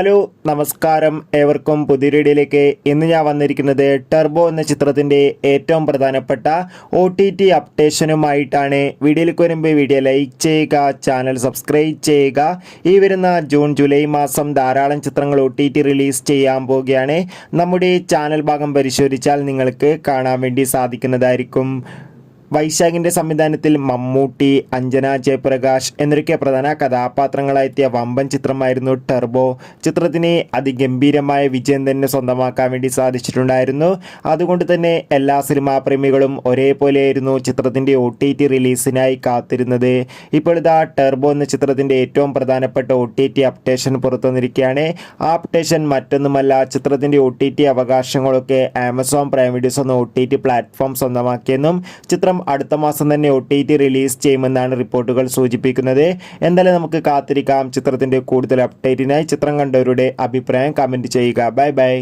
Hello നമസ്കാരം, ഏവർക്കും പുതിയ വീഡിയോയിലേക്ക്. ഇന്ന് ഞാൻ വന്നിരിക്കുന്നത് ടർബോ എന്ന ചിത്രത്തിൻ്റെ ഏറ്റവും പ്രധാനപ്പെട്ട OTT അപ്ഡേഷനുമായിട്ടാണ്. വീഡിയോയിലേക്ക് വരുമ്പോൾ വീഡിയോ ലൈക്ക് ചെയ്യുക, ചാനൽ സബ്സ്ക്രൈബ് ചെയ്യുക. ഈ വരുന്ന ജൂൺ ജൂലൈ മാസം ധാരാളം ചിത്രങ്ങൾ OTT റിലീസ് ചെയ്യാൻ പോവുകയാണ്. നമ്മുടെ ചാനൽ ഭാഗം പരിശോധിച്ചാൽ നിങ്ങൾക്ക് കാണാൻ വേണ്ടി സാധിക്കുന്നതായിരിക്കും. വൈശാഖിൻ്റെ സംവിധാനത്തിൽ മമ്മൂട്ടി, അഞ്ജന ജയപ്രകാശ് എന്നൊക്കെ പ്രധാന കഥാപാത്രങ്ങളായെത്തിയ വമ്പൻ ചിത്രമായിരുന്നു ടർബോ. ചിത്രത്തിന് അതിഗംഭീരമായ വിജയം തന്നെ സ്വന്തമാക്കാൻ വേണ്ടി സാധിച്ചിട്ടുണ്ടായിരുന്നു. അതുകൊണ്ട് തന്നെ എല്ലാ സിനിമാ പ്രേമികളും ഒരേപോലെയായിരുന്നു ചിത്രത്തിൻ്റെ OTT റിലീസിനായി കാത്തിരുന്നത്. ഇപ്പോഴിതാ ടർബോ എന്ന ചിത്രത്തിൻ്റെ ഏറ്റവും പ്രധാനപ്പെട്ട OTT അപ്ഡേഷൻ പുറത്തു വന്നിരിക്കുകയാണ്. ആ അപ്ഡേഷൻ മറ്റൊന്നുമല്ല, ചിത്രത്തിൻ്റെ OTT അവകാശങ്ങളൊക്കെ ആമസോൺ പ്രൈം വീഡിയോസ് എന്ന OTT പ്ലാറ്റ്ഫോം സ്വന്തമാക്കിയെന്നും ചിത്രം അടുത്ത മാസം തന്നെ OTT റിലീസ് ചെയ്യുമെന്നാണ് റിപ്പോർട്ടുകൾ സൂചിപ്പിക്കുന്നത്. എന്തായാലും നമുക്ക് കാത്തിരിക്കാം ചിത്രത്തിന്റെ കൂടുതൽ അപ്ഡേറ്റിനായി. ചിത്രം കണ്ടവരുടെ അഭിപ്രായം കമന്റ് ചെയ്യുക. Bye bye.